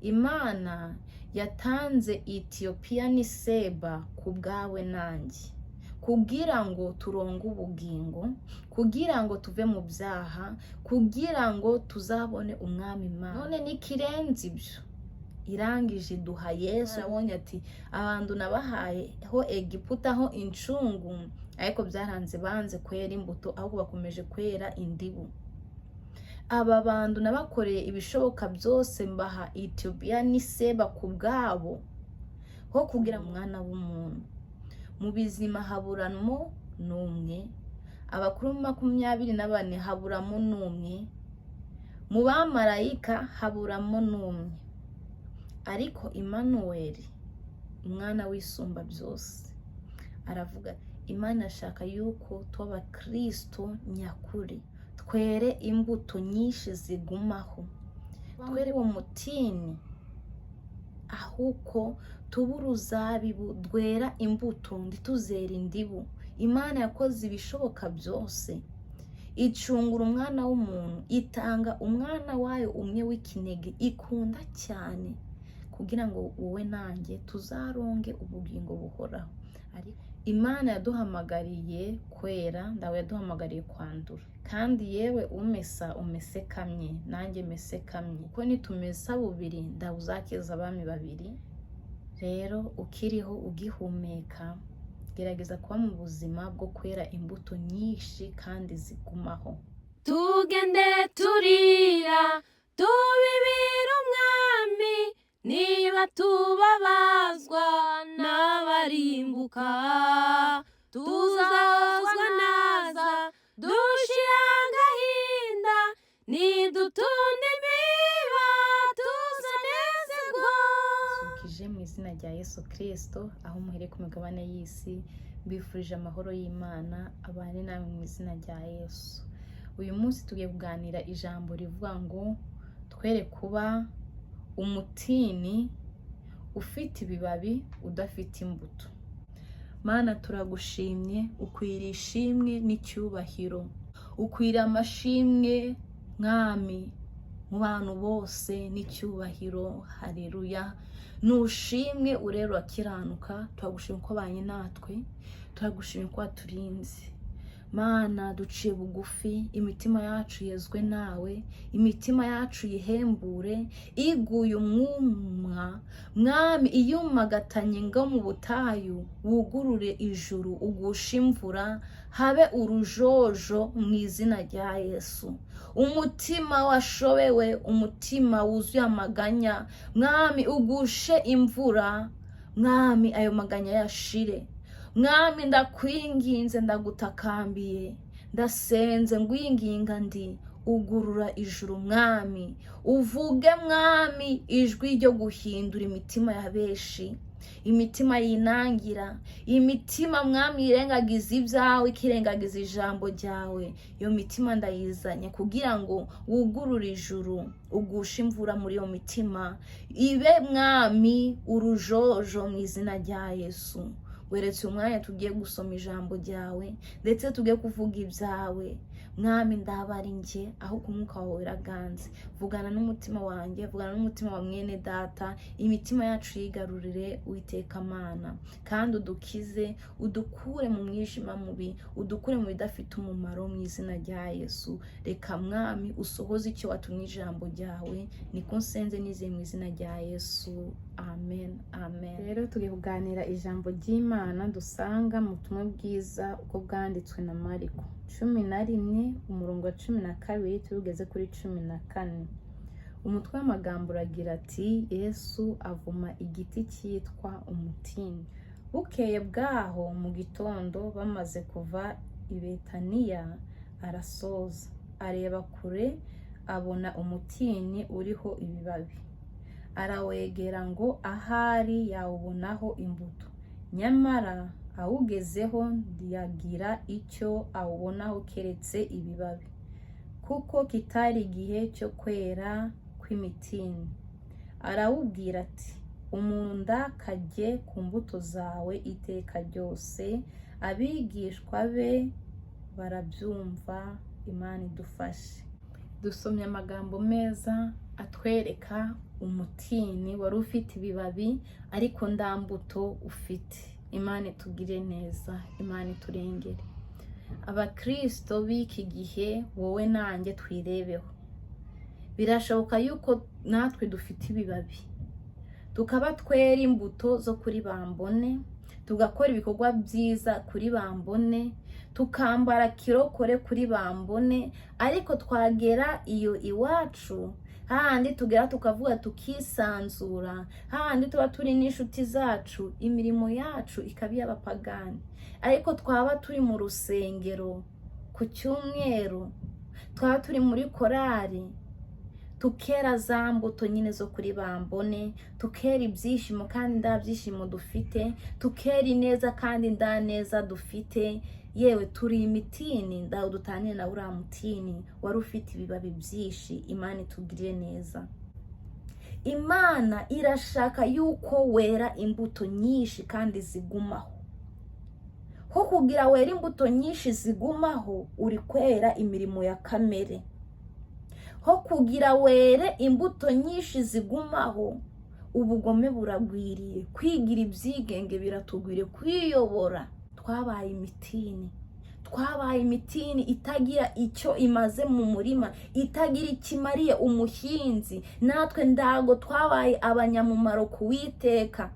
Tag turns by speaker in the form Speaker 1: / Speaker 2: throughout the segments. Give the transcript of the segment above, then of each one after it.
Speaker 1: Imana yatanze Etiyopiya n'i Seba ku bwawe nanjye, kugira ngo turonke ubugingo, kugira ngo tuve mu byaha, kugira ngo tuzabone umwami Imana. None n'ikirenze ibyo, irangije duha Yesu. Abonye ati abantu nabahaye ho Egiputa ho incungu, ariko byaranze banze kwera imbuto, ahubwo bakomeje kwera indibu. Aba bantu nabakoreye ibishoboka byose, mbaha Etiyopiya n'i Seba ku bwabo, ho kugira umwana w'umuntu. Mu bizima haburamo n'umwe, abakuru 24 haburamo n'umwe, mu bamarayika haburamo n'umwe, ariko Imanuweli, umwana w'isumba byose, aravuga Imana ashaka yuko tuba Kristo nyakuri, twere imbuto nyinshi zigumaho, twere umutini, ahuko tuba uruzabibu rwera imbuto ntituzere indibu. Imana yakoze ibishoboka byose, icungura umwana w'umuntu, itanga umwana wayo umwe w'ikinege ikunda cyane, kugira ngo wowe nanjye tuzaronge ubugingo buhoraho. Ariko Imana yaduhamagariye kwera, ndawe yaduhamagariye kwandura. Kandi yewe umese kamye, nanjye mese kamye, kuko nitumesa bubiri ndawe uzakiza abami babiri. Rero ukiriho ugihumeka, gerageza kuba mu buzima bwo kwera imbuto nyinshi kandi zigumaho.
Speaker 2: Tugende turira tubibira umwami, niba tubabazwa n'abarimbuka, tuzahozwa naza dushira agahinda, nidutunda imiba tuzanezerwa.
Speaker 1: Sukije mu izina rya Yesu Kristo, aho muhere ku migabane y'isi, mbifurije amahoro y'Imana abane namwe mu izina rya Yesu. Uyu munsi tugiye kuganira ijambo rivuga ngo twere kuba umutini ufite ibibabi udafite imbuto. Mana, turagushimye, ukwiriye ishimwe n'icyubahiro, ukwiriye amashimwe mwami mu bantu bose n'icyubahiro. Haleluya. Nushimwe urero akiranuka, turagushimye ko banye natwe, turagushimye ko waturinze. Mana, duciye bugufi, imitima yacu yezwe nawe, imitima yacu yihembure, iguye umwuma mwami, iyumagatanye ngo mu butayu, wugurure ijuru, ugusha imvura, habe urujojo mu izina rya Yesu. Umutima washobewe, umutima wuzuye amaganya mwami, ugushe imvura mwami, ayo maganya yashire. Mwami, ndakwinginze, ndagutakambiye, ndasenze ngwinginga ndi, ugurura ijuru mwami, uvuge mwami ijwi ryo guhindura imitima ya benshi, imitima yinangira, imitima mwami irengagiza ibyawe, ikirengagiza ijambo ryawe. Iyo mitima ndayizanye kugira ngo wugurure ijuru, ugushe imvura muri iyo mitima, ibe mwami urujojo mu izina rya Yesu. Weretse umwanya tugiye gusoma ijambo ryawe, ndetse tugiye kuvuga ibyawe mwami. Ndabari nje aho ku mwuka wawe uraganze, vugana n'umutima wanjye, vugana n'umutima wa mwene data, imitima yacu yigarurire Uwiteka Mana, kandi udukize, udukure mu mwijima mubi, udukure mu bidafite umumaro mu izina rya Yesu. Reka mwami usohoze icyo watumye ijambo ryawe, niko nsenze nizeye mu izina rya Yesu, amen, amen. Rero tugiye kuganira ijambo ry'Imana dusanga mu butumwa bwiza uko bwanditswe na Mariko 11 umurongo wa 12 tugeze kuri 14. Umutwe w'amagambo uragira ati Yesu avuma igiti cyitwa umutini. Bukeye bwaho mu gitondo bamaze kuva i Betaniya, arasoza areba kure, abona umutini uriho ibibabi, arawegera ngo ahari yawubonaho imbuto. Nyamara awugezeho ntiyagira icyo awubonaho keretse ibibabi, kuko kitari igihe cyo kwera kw'imitini. Arawubwira ati umunda kajye ku mbuto zawe iteka ryose. Abigishwa be barabyumva. Imana idufashe. Dusomye amagambo meza atwereka umutini wari ufite ibibabi ariko nda mbuto ufite. Imana itugire neza, Imana iturengere. Abakristo b'iki gihe, wowe nanjye twirebeho. Birashoboka yuko natwe dufite ibibabi, tukaba twera imbuto zo kuri Bambone, tugakora ibikorwa byiza kuri Bambone, tukambara kirokore kuri Bambone, ariko twagera iyo iwacu hahandi tugera tukavuga tukisanzura, hahandi tuba turi n'inshuti zacu, imirimo yacu ikaba iy'abapagani. Ariko twaba turi mu rusengero ku cyumweru, twaba turi muri korari, tukera za mbuto nyine zo kuri Bambone, tukera ibyishimo kandi nda byishimo dufite, tukera ineza kandi nda neza dufite. Yewe turi imitini, ndaho dutaniye na uriya mutini wari ufite ibibabi byinshi. Imana itugirire neza. Imana irashaka yuko wera imbuto nyinshi kandi zigumaho. Ho kugira wera imbuto nyinshi zigumaho, uri kwera imirimo ya kamere. Ho kugira were imbuto nyinshi zigumaho, ubugome buragwiriye, kwigira ibyigenge biratugwiriye, kwiyobora. Twabaye imitini itagira icyo imaze mu murima, itagira ikimariye umuhinzi. Natwe ndago twabaye abanyamumaro ku Uwiteka.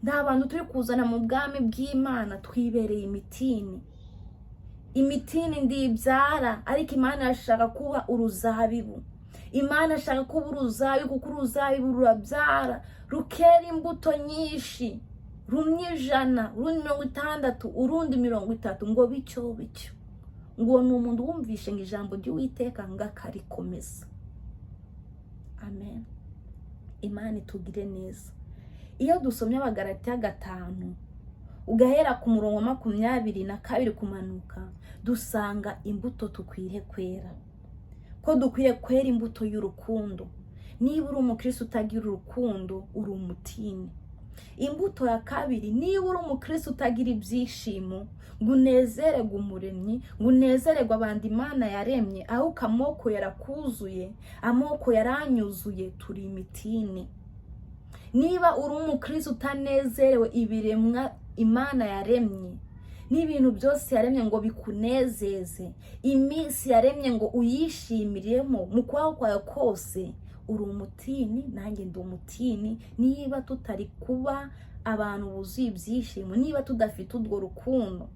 Speaker 1: Nta bantu turi kuzana mu bwami bw'Imana, twibereye imitini. Imitini ndibyara, ariko Imana irashaka kuba uruzabibu. Imana irashaka kuba uruzabibu, kuko uruzabibu rurabyara rukera imbuto nyinshi. Rumwe 100, urundi 60, urundi 30, ngo bityo. Ngo ni umuntu wumvishe ngo ijambo ry'Uwiteka ngakarikomeza. Amen. Imana itugire neza. Iyo dusomye Abagalatiya 5, ugahera ku murongo 22 kumanuka, dusanga imbuto tukwiriye kwera. Ko dukwiriye kwera imbuto y'urukundo. Niba uri umukristo utagira urukundo, uri umutini. Imbuto ya kabiri, niba uri umukristo utagira ibyishimo, ngo unezererwe umuremyi, ngo unezererwe abandi Imana yaremye, aho amoko yarakuzuye, amoko yaranyuzuye, turi imitini. Niba uri umukristo utanezerewe ibiremwa Imana yaremye, n'ibintu byose yaremye ngo bikunezeze, iminsi yaremye ngo uyishimiremo mu kwaho kwawe kose, uri umutini, nanjye ndi umutini. Niba tutari kuba abantu buzuye ibyishimo, niba tudafite urwo rukundo,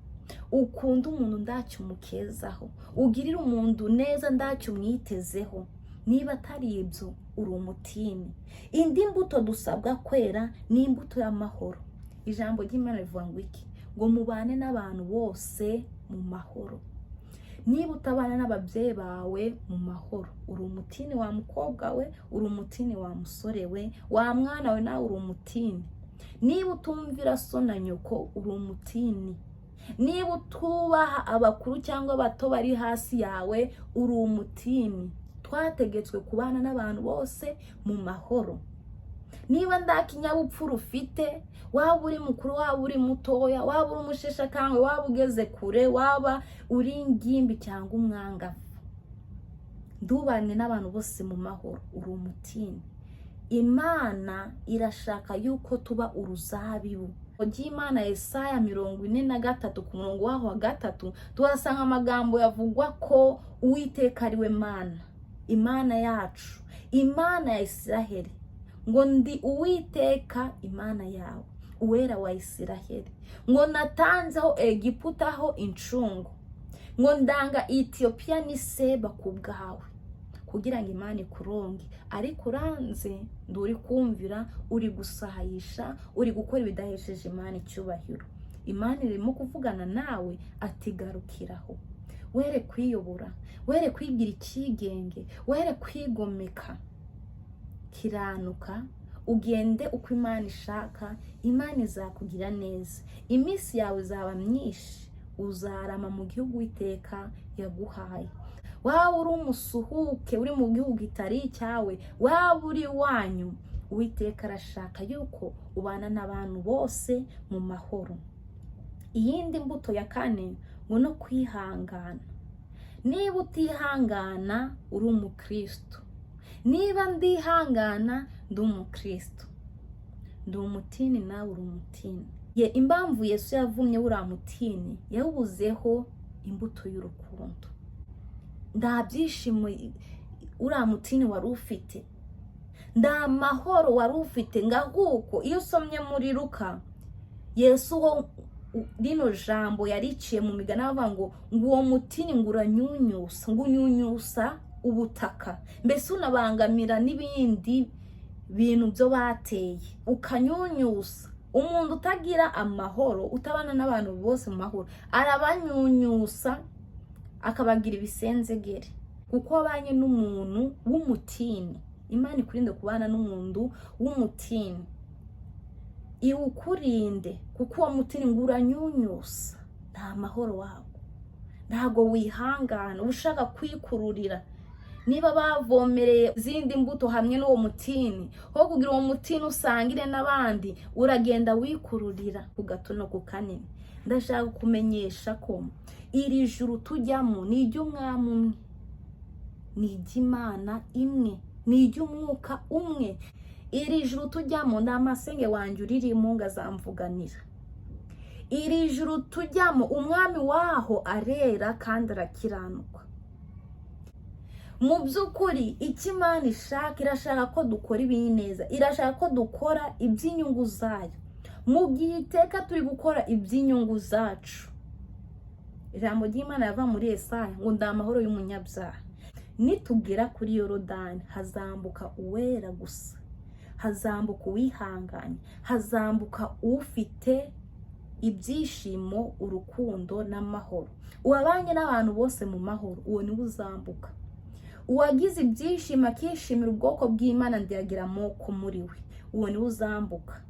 Speaker 1: ukunda umuntu ndacyo umukezaho, ugirira umuntu neza ndacyo umwitezeho, niba atari ibyo, uri umutini. Indi mbuto dusabwa kwera ni imbuto y'amahoro. Ijambo ry'Imana rivuga ngo iki? Ngo mubane n'abantu bose mu mahoro. Niba utabana n'ababyeyi bawe mu mahoro, uri umutini wa mukobwa we, uri umutini wa musore we, wa mwana we nawe uri umutini. Niba utumvira so na nyoko, uri umutini. Niba utubaha abakuru cyangwa abato bari hasi yawe, uri umutini. Twategetswe kubana n'abantu bose mu mahoro. Niba nda kinyabupfura ufite, waba uri mukuru, waba uri mutoya, waba uri umusheshakangwe, waba ugeze kure, waba uri ingimbi cyangwa umwangavu, ndubane n'abantu bose mu mahoro, uri umutini. Imana irashaka yuko tuba uruzabibu. Ry'Imana Yesaya 43 ku murongo waho wa 3, tuhasanga amagambo yavugwa ko Uwiteka ari we Mana, Imana yacu, Imana ya Isiraheli. Ngo ndi Uwiteka Imana yawe, uwera wa Isiraheli. Ngo natanzeho Egiputa ho incungu, ngo ndanga Ethiopia ni Seba ku bwawe, kugira ngo Imana ikuronge. Ariko uranze, nduri kumvira, uri gusahayisha, uri gukora ibidahesheje Imana icyubahiro. Imana irimo kuvugana nawe ati garukiraho. Were kwiyobora, were kwigira ikigenge, were kwigomeka. Kiranuka, ugende uko Imana ishaka, Imana izakugira neza. Iminsi yawe izaba myinshi, uzarama mu gihugu Uwiteka yaguhaye. Waba uri umusuhuke, uri mu gihugu kitari icyawe, waba uri wanyu, Uwiteka arashaka yuko ubana n'abantu bose mu mahoro. Iyindi mbuto ya 4, ngo no kwihangana. Niba utihangana, uri umukristo. niba ndihangana ndi umukristo, ndi umutini nawe uri umutini. Impamvu Yesu yavumye buriya mutini yawubuzeho imbuto y'urukundo. Nda byishimo uriya mutini wari ufite, nda mahoro wari ufite. Ngahuko iyo usomye muri Luka, Yesu ho rino jambo yariciye mu migani avuga ngo uwo mutini nguranyunyusa, ngunyunyusa ubutaka, mbese unabangamira n'ibindi bintu byo bateye, ukanyunyusa. Umuntu utagira amahoro, utabana n'abantu bose mu mahoro, arabanyunyusa akabagira ibisenzegere, kuko wabanye n'umuntu w'umutini. Imana ikurinde kubana n'umuntu w'umutini, iwukurinde, kuko uwo mutini nguranyunyusa, nta mahoro wawe, ntago wihangana, ushaka kwikururira. Niba bavomereye zindi mbuto hamwe n'uwo mutini, ho kugira uwo mutini usangire n'abandi, uragenda wikururira ku gato no ku kanini. Ndashaka kumenyesha ko iri juru tujyamo ni iry'umwami umwe, ni iry'Imana imwe, ni iry'umwuka umwe. Iri juru tujyamo nta masenge wanjye uririmo ngo azamvuganira. Iri juru tujyamo umwami waho arera kandi arakiranuka. Mu by'ukuri icyo Imana ishaka, irashaka ko dukora ibintu neza, irashaka ko dukora iby'inyungu zayo. Mu gihe iteka turi gukora iby'inyungu zacu, ijambo ry'Imana yava muri Yesaya ngo nda amahoro y'umunyabyaha. Nitugera kuri Yorodani hazambuka uwera gusa, hazambuka uwihanganye, hazambuka ufite ibyishimo, urukundo n'amahoro. Uwabanye n'abantu bose mu mahoro, uwo niwe uzambuka. Uwagize ibyishimo akishimira ubwoko bw'Imana ndiyagira amoko muri we, uwo niwe uzambuka.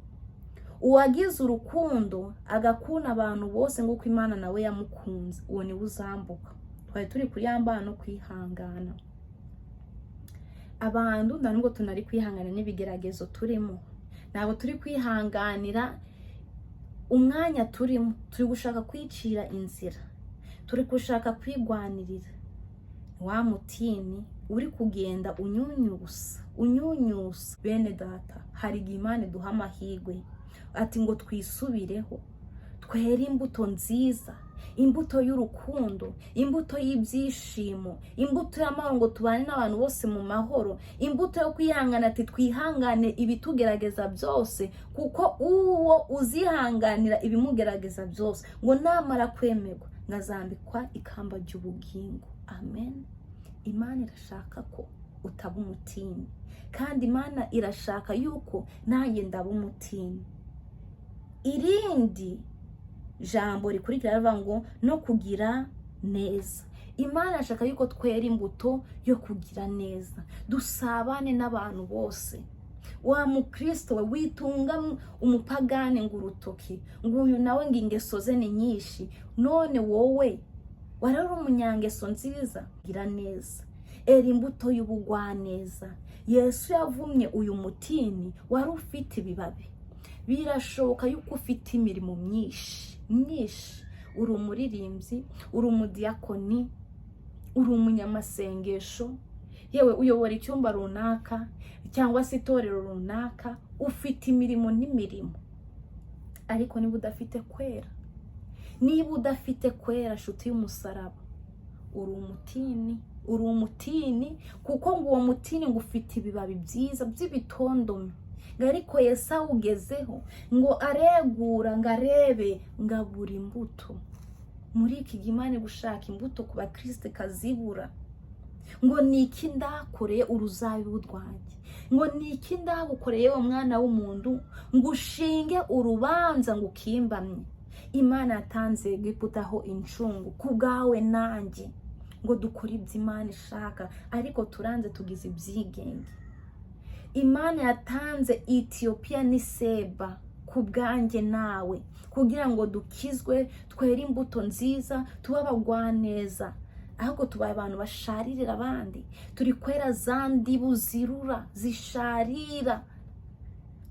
Speaker 1: Uwagize urukundo agakunda abantu bose nk'uko Imana nawe yamukunze, uwo niwe uzambuka. Twari turi kuyambana no kwihangana. Abantu nubwo tunari kwihangana n'ibigeragezo turimo, ntabwo turi kwihanganira umwanya turimo, turi gushaka kwicira inzira, turi gushaka kwigwanirira. Wa mutini uri kugenda unyunyusa. Bene data, hari igihe Imana iduha amahirwe ati ngo twisubireho, twere imbuto nziza, imbuto y'urukundo, imbuto y'ibyishimo, imbuto y'amahoro, ngo tubane n'abantu bose mu mahoro, imbuto yo kwihangana, ati twihangane ibitugerageza byose, kuko uwo uzihanganira ibimugerageza byose ngo namara kwemerwa ngazambikwa ikamba ry'ubugingo. Amen. Imana irashaka ko utaba umutini, kandi Imana irashaka yuko nanjye ndaba umutini. Irindi jambo rikurikira rivuga ngo no kugira neza. Imana ashaka yuko twera imbuto yo kugira neza, dusabane n'abantu bose. Wa mukristo we witunga umupagane ngo urutoki, ngo uyu nawe ngo ingeso ze ni nyinshi. None wowe warari umunyangeso nziza, gira neza, era imbuto y'ubugwaneza. Yesu yavumye uyu mutini wari ufite ibibabi. Birashoboka yuko ufite imirimo myinshi, uri umuririmbyi, uri umudiyakoni, uri umunyamasengesho, yewe uyobora icyumba runaka cyangwa se itorero runaka, ufite imirimo n'imirimo. Ariko niba udafite kwera, nshuti y'umusaraba, uri umutini, kuko ngo uwo mutini ngo ufite ibibabi byiza by'ibitondome. Ariko Yesu awugezeho ngo aregura, ngo arebe, ngo abura imbuto. Muri iki gihe Imana gushaka imbuto ku bakristo kazibura. Ngo niki ndakoreye uruzabibu rwanjye, ngo niki ndagukoreye wa mwana w'umuntu, ngo ushinge urubanza ngo ukimbamye. Imana yatanze giputaho incungu kubwawe nanjye, ngo dukore ibyo Imana ishaka, ariko turanze tugize ibyigenge. Imana yatanze Ethiopia n'Iseba kubwanjye nawe, kugira ngo dukizwe, twere imbuto nziza, tuba abagwaneza. Ahubwo tubaye abantu basharirira abandi, turi kwera zandi buzirura zisharira.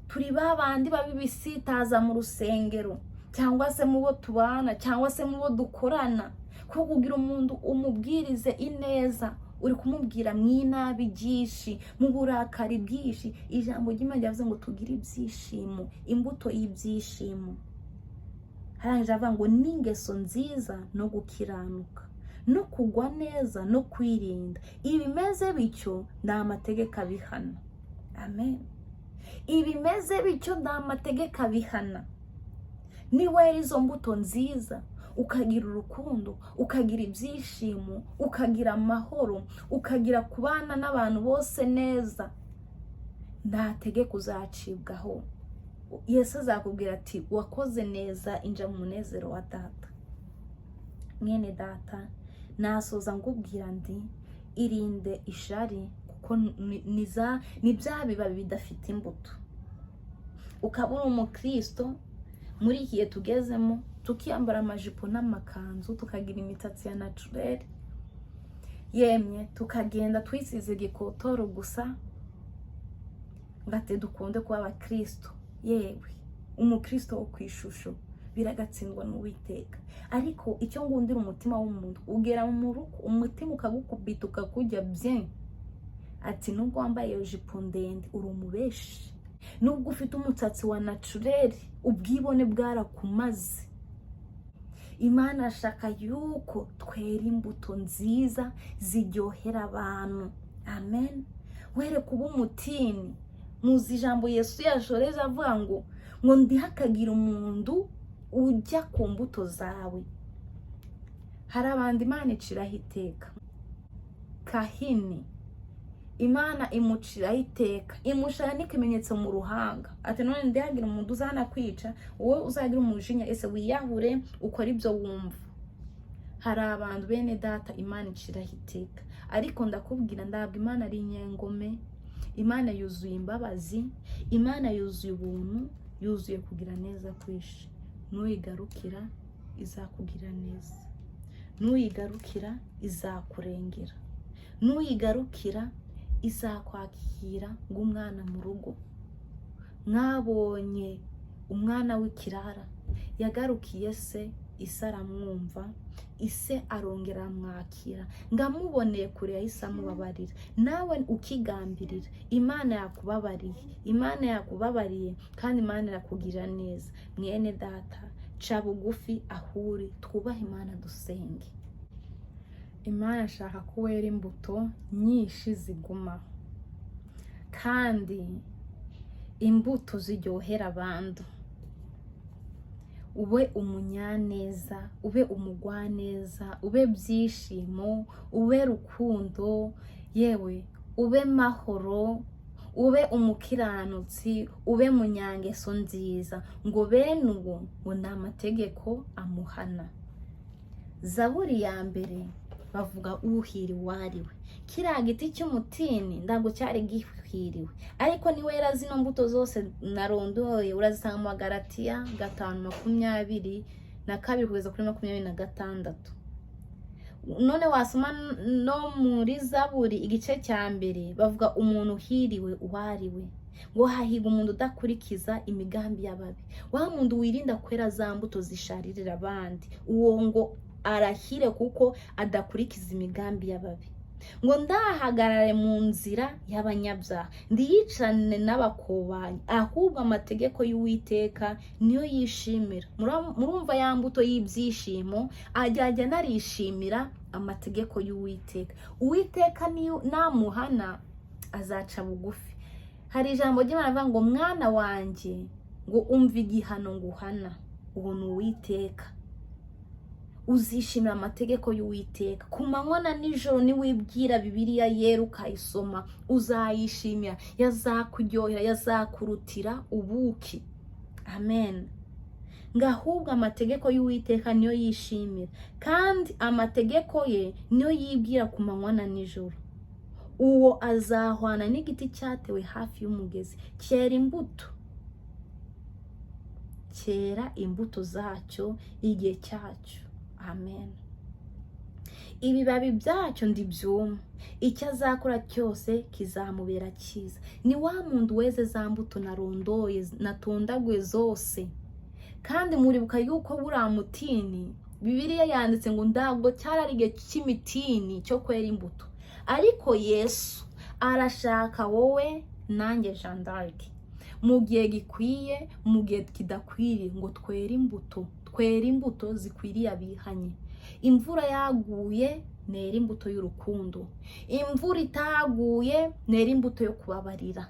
Speaker 1: Turi babandi babibisitaza mu rusengero, cyangwa se mu bo tubana, cyangwa se mu bo dukorana, ko kugira umuntu umubwirize ineza, uri kumubwira mw'inabi byinshi, mu burakari bwinshi. Ijambo ry'Imana ryavuze ngo tugire ibyishimo, imbuto y'ibyishimo. Harangije avuga ngo n'ingeso nziza no gukiranuka, no kugwa neza no kwirinda. Ibimeze bityo ni amategeko abihana. Amen. Ibimeze bityo ni amategeko abihana. Niwera izo mbuto nziza, ukagira urukundo, ukagira ibyishimo, ukagira amahoro, ukagira kubana n'abantu bose neza, nta tegeko uzacibwaho. Yesu azakubwira ati wakoze neza, inja mu munezero wa data. Mwene data, nasoza ngubwira ndi irinde ishari, kuko ni bya bibabi bidafite imbuto. Ukaba uri umukristo muri iki gihe tugezemo, tukiyambara amajipo n'amakanzu, tukagira imisatsi ya naturel, yemye tukagenda twisize igikotoro gusa, ngate dukunde kuba abakristo. Yewe umukristo wo kwishusho biragatsindwa n'Uwiteka. Ariko icyo ngundira umutima w'umuntu, ugera mu rugo umutima ukagukubita ukakujya bien, ati nubwo wambaye iyo jipo ndende uri umubeshi, nubwo ufite umusatsi wa naturel ubwibone bwarakumaze. Imana ashaka yuko twera imbuto nziza ziryohera abantu. Amen. Were kuba umutini. Muzi ijambo Yesu yashoreje avuga ngo ndihakagira umuntu ujya ku mbuto zawe. Hari abandi Imana iciraho iteka. Kahini, Imana imuciraho iteka, imushira n'ikimenyetso mu ruhanga, ati none ndihagira umuntu uzana kwica, wowe uzagira umujinya, ese wiyahure ukora ibyo wumva. Hari abantu bene data Imana iciraho iteka, ariko ndakubwira ndabwo Imana ari inyengome. Imana yuzuye imbabazi, Imana yuzuye ubuntu, yuzuye kugira neza kwishi. Nuyigarukira izakugira neza, nuyigarukira izakurengera, nuyigarukira izakwakira ng'umwana mu rugo. Mwabonye umwana w'ikirara yagarukiye se, ise aramwumva, ise arongera amwakira, ngamuboneye kure yahise amubabarira. Nawe ukigambirira, Imana yakubabariye, Imana yakubabariye, kandi Imana irakugira neza. Mwene data, ca bugufi ahuri, twubahe Imana dusenge. Imana ashaka ko wera imbuto nyinshi ziguma, kandi imbuto ziryohera abantu. Ube umunyaneza, ube umugwaneza, ube byishimo, ube rukundo, yewe ube mahoro, ube umukiranutsi, ube munyangeso nziza, ngo bene uwo ngo ni amategeko amuhana. Zaburi ya mbere bavuga uhiriwe wariwe. Kiriya giti cy'umutini ntabwo cyari gihiriwe, ariko niwera zino mbuto zose narondoye urazisanga mu Galatiya 5:22 kugeza kuri 26. None wasoma no muri Zaburi igice cya mbere bavuga umuntu uhiriwe uwariwe, ngo hahiga umuntu udakurikiza imigambi y'ababi. Wa muntu wirinda kwera za mbuto zisharirira abandi, uwo ngo arahire kuko adakurikiza imigambi y'ababi. Ngo ndahagarare mu nzira y'abanyabyaha, ndiyicane n'abakobanyi, ahubwo amategeko y'Uwiteka niyo yishimira. Murumva ya mbuto y'ibyishimo, ajya narishimira amategeko y'Uwiteka. Uwiteka niyo namuhana azaca bugufi. Hari ijambo ry'Imana rivuga ngo mwana wanjye, ngo umva igihano nguhana. Uwo ni Uwiteka. Uzishimira amategeko y'Uwiteka ku manywa na nijoro. Niwibwira Bibiliya yera ukayisoma, uzayishimira, yazakuryohera, yazakurutira ubuki. Amen. Ngahubwo amategeko y'Uwiteka niyo yishimira, kandi amategeko ye niyo yibwira ku manywa na nijoro. Uwo azahwana n'igiti cyatewe hafi y'umugezi, cyera imbuto zacyo igihe cyacyo. Amen. Ibibabi byacyo ndibyuma, icyo azakora cyose kizamubera cyiza. Ni wa muntu weze za mbuto narondoye natondaguye zose. Kandi muribuka yuko buriya mutini Bibiliya yanditse ngo ntabwo cyari igihe cy'imitini cyo kwera imbuto, ariko Yesu arashaka wowe nanjye Jeanne d'Arc mu gihe gikwiye, mu gihe kidakwiriye, ngo twere imbuto zikwiriye abihanye. Imvura yaguye, nera imbuto y'urukundo. Imvura itaguye, nera imbuto yo kubabarira.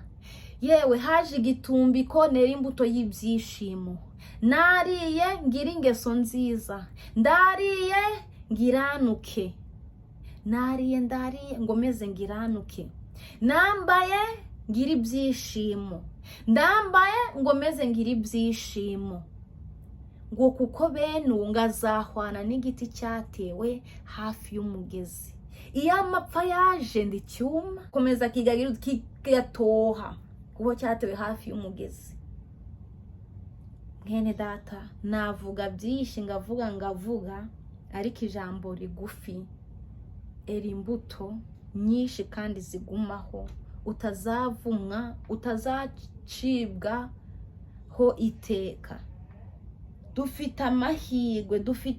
Speaker 1: Yewe haje igitumbiko, nera imbuto y'ibyishimo. Nariye ngira ingeso nziza, ndariye ngiranuke. Nariye ndariye ngo meze ngiranuke. Nambaye ngira ibyishimo, ndambaye ngo meze ngira ibyishimo. Ngo kuko bene ngazahwana n'igiti cyatewe hafi y'umugezi. Iyo amapfa yaje ndicyuma, komeza kigagira kigatoha kuko cyatewe hafi y'umugezi. Mwene data, navuga byinshi ngavuga, ariko ijambo rigufi, era imbuto nyinshi kandi zigumaho, utazavumwa, utazacibwa ho iteka. Dufite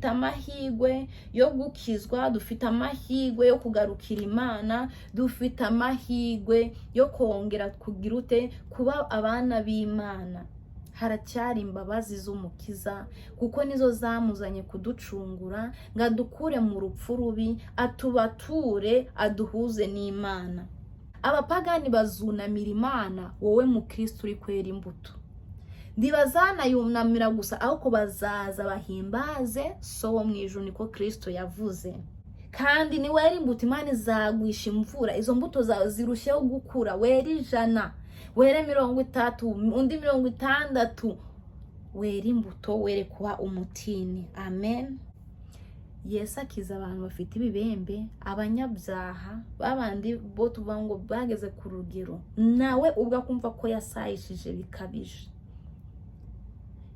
Speaker 1: amahirwe yo gukizwa, dufite amahirwe yo kugarukira Imana, dufite amahirwe yo kongera kugira kuba abana b'Imana. Haracyari imbabazi z'umukiza, kuko nizo zamuzanye kuducungura, ngo adukure mu rupfu rubi, atubature, aduhuze n'Imana. Abapagani bazunamira Imana, wowe mu Kristo uri kwera imbuto. Ntibazanayunamira gusa, ahubwo bazaza bahimbaze so wo mu ijuru, niko Kristo yavuze. Kandi ni wera imbuto, Imana izagwisha imvura, izo mbuto zawe zirusheho gukura. Wera 100, were 30, undi 60, wera imbuto, were kuba umutini. Amen. Yesu akiza abantu bafite ibibembe, abanyabyaha, babandi bo tuvuga ngo bageze ku rugero, nawe ubwo akumva ko yasayishije bikabije.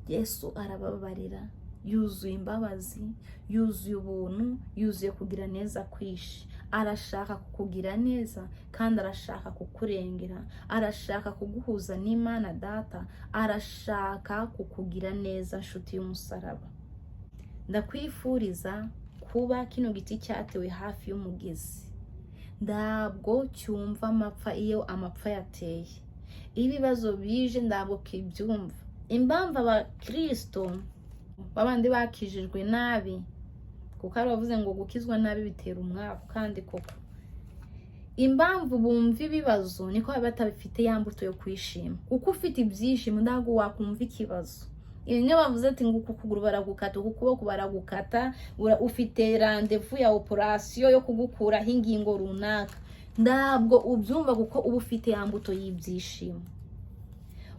Speaker 1: Yesu arababarira, yuzuye imbabazi, yuzuye ubuntu, yuzuye kugira neza kwishi. Arashaka kukugira neza kandi arashaka kukurengera, arashaka kuguhuza n'Imana Data, arashaka kukugira neza nshuti y'umusaraba. Ndakwifuriza kuba kino giti cyatewe hafi y'umugezi. Ndabwo cyumva amapfa iyo amapfa yateye. Ibibazo bije ndabwo kibyumva. Impamvu abakristo babandi bakijijwe nabi, kuko ari bavuze ngo gukizwa nabi bitera umwaku, kandi koko impamvu bumva ibibazo niko batabifite ya mbuto yo kwishima. Kuko ufite ibyishimo ndago wakumva ikibazo. Iyo bavuze ati ngo ukuguru baragukata, ukuboko baragukata, ufite rendezvous ya operation yo kugukuraho ingingo runaka, ndabwo ubyumva kuko uba ufite ya mbuto y'ibyishimo.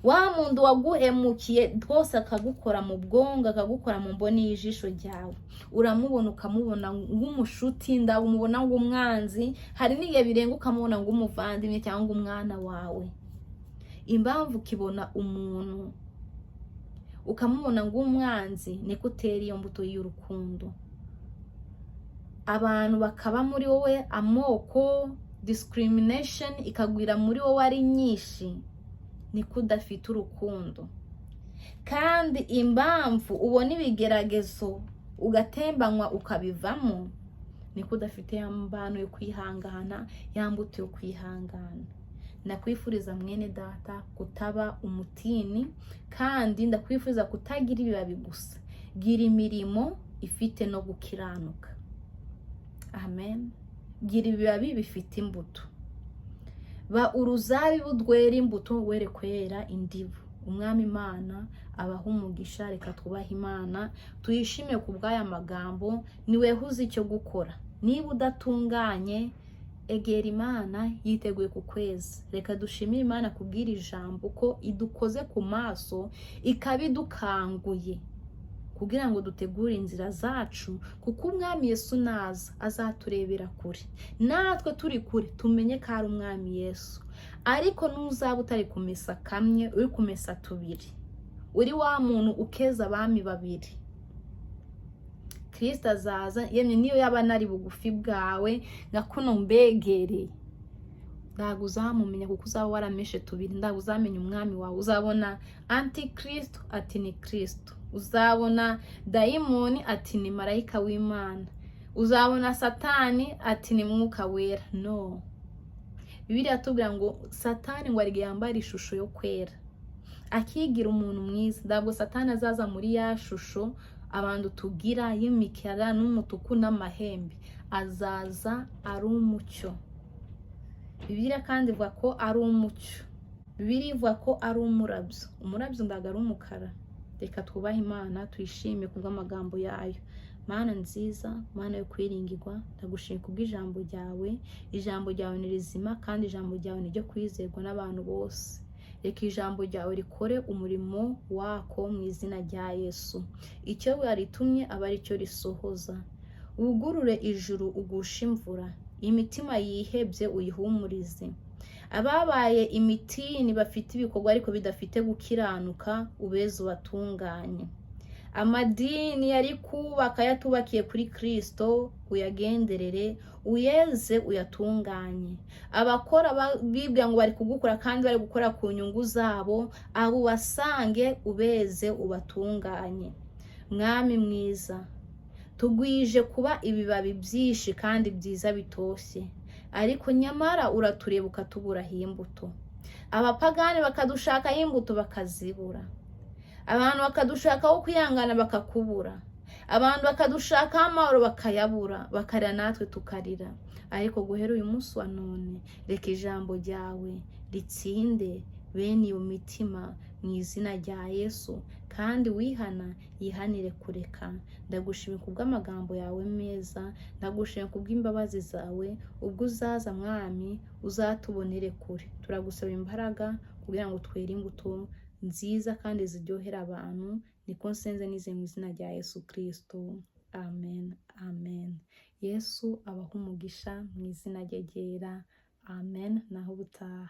Speaker 1: Wa muntu waguhemukiye rwose akagukora mu bwongo, akagukora mu mboni y'ijisho ryawe, uramubona ukamubona nk'umushuti, ndamubona nk'umwanzi, hari n'igihe birenga ukamubona nk'umuvandimwe cyangwa umwana wawe. Impamvu kibona umuntu ukamubona nk'umwanzi niko utera iyo mbuto y'urukundo. Abantu bakaba muri wowe, amoko, discrimination ikagwira muri wowe ari nyinshi, niko udafite urukundo. Kandi impamvu ubona ibigeragezo ugatembanywa ukabivamo, niko udafite ya mbano yo kwihangana, ya mbuto yo kwihangana. Ndakwifuriza mwene data kutaba umutini, kandi ndakwifuriza kutagira ibibabi gusa, gira imirimo ifite no gukiranuka. Amen. Gira ibibabi bifite imbuto. Ba uruzabibu rwera imbuto, were kwera indibu. Umwami Imana abaha umugisha. Reka twubahe Imana, tuyishime ku bw'aya magambo. Niwe uzi icyo gukora. Niba udatunganye, egera Imana, yiteguye kukweza. Reka dushimire Imana kubwira ijambo ko idukoze ku maso, ikabidukanguye kugira ngo dutegure inzira zacu, kuko umwami Yesu naza azaturebera kure. Natwe turi kure tumenye ko ari umwami Yesu. Ariko nuzaba utari kumesa kamwe, uri kumesa tubiri, uri wa muntu ukeza abami babiri, Kristo azaza. Yemwe niyo yaba nari bugufi bwawe nka kuno mbegereye, ndago uzamumenya kuko uzaba warameshe tubiri. Ndago uzamenya umwami wawe, uzabona antikristo ati ni Kristo, uzabona dayimoni ati ni marayika w'Imana, uzabona Satani ati ni mwuka wera. No, Bibiliya atubwira ngo Satani ngo arige yambara ishusho yo kwera, akigira umuntu mwiza. Ntabwo Satani azaza muri ya shusho abantu tugira y'imikara n'umutuku n'amahembe, azaza ari umucyo. Bibiliya kandi ivuga ko ari umucyo. Bibiliya ivuga ko ari umurabyo. Umurabyo ndaga ari umukara. Reka twubahe Imana, tuyishime kubw'amagambo yayo. Mana nziza, Mana yo kwiringirwa, ndagushimira kubw'ijambo ryawe. Ijambo ryawe ni rizima kandi ijambo ryawe ni ryo kwizerwa n'abantu bose. Reka ijambo ryawe rikore umurimo wako mu izina rya Yesu. Icyo waritumye aba ari cyo risohoza. Ugurure ijuru ugusha imvura, imitima yihebye uyihumurize. Ababaye imitini bafite ibikorwa ariko bidafite gukiranuka, ubeze ubatunganye. Amadini yari kubaka yatubakiye kuri Kristo, uyagenderere, uyeze uyatunganye. Abakora bibwira ngo bari kugukora kandi bari gukora ku nyungu zabo, abo basange ubeze ubatunganye. Mwami mwiza, tugwije kuba ibibabi byinshi kandi byiza bitoshye, ariko nyamara uratureba ukatuburaho imbuto. Abapagani bakadushakaho imbuto bakazibura, abantu bakadushakaho kwihangana bakakubura, abantu bakadushakaho amahoro bakayabura, bakarira natwe tukarira. Ariko guhera uyu munsi wa none, reka ijambo ryawe ritsinde bene iyo mitima mu izina rya Yesu, kandi wihana yihanire kureka. Ndagushimira kubw'amagambo yawe meza, ndagushimira kubw'imbabazi zawe. Ubwo uzaza Mwami, uzatubonere kure. Turagusaba imbaraga kugira ngo twere imbuto nziza kandi ziryohera abantu. Niko nsenze nizeye mu izina rya Yesu Kristo. Amen, amen. Yesu abaha umugisha mu izina rye ryera. Amen. Naho ubutaha.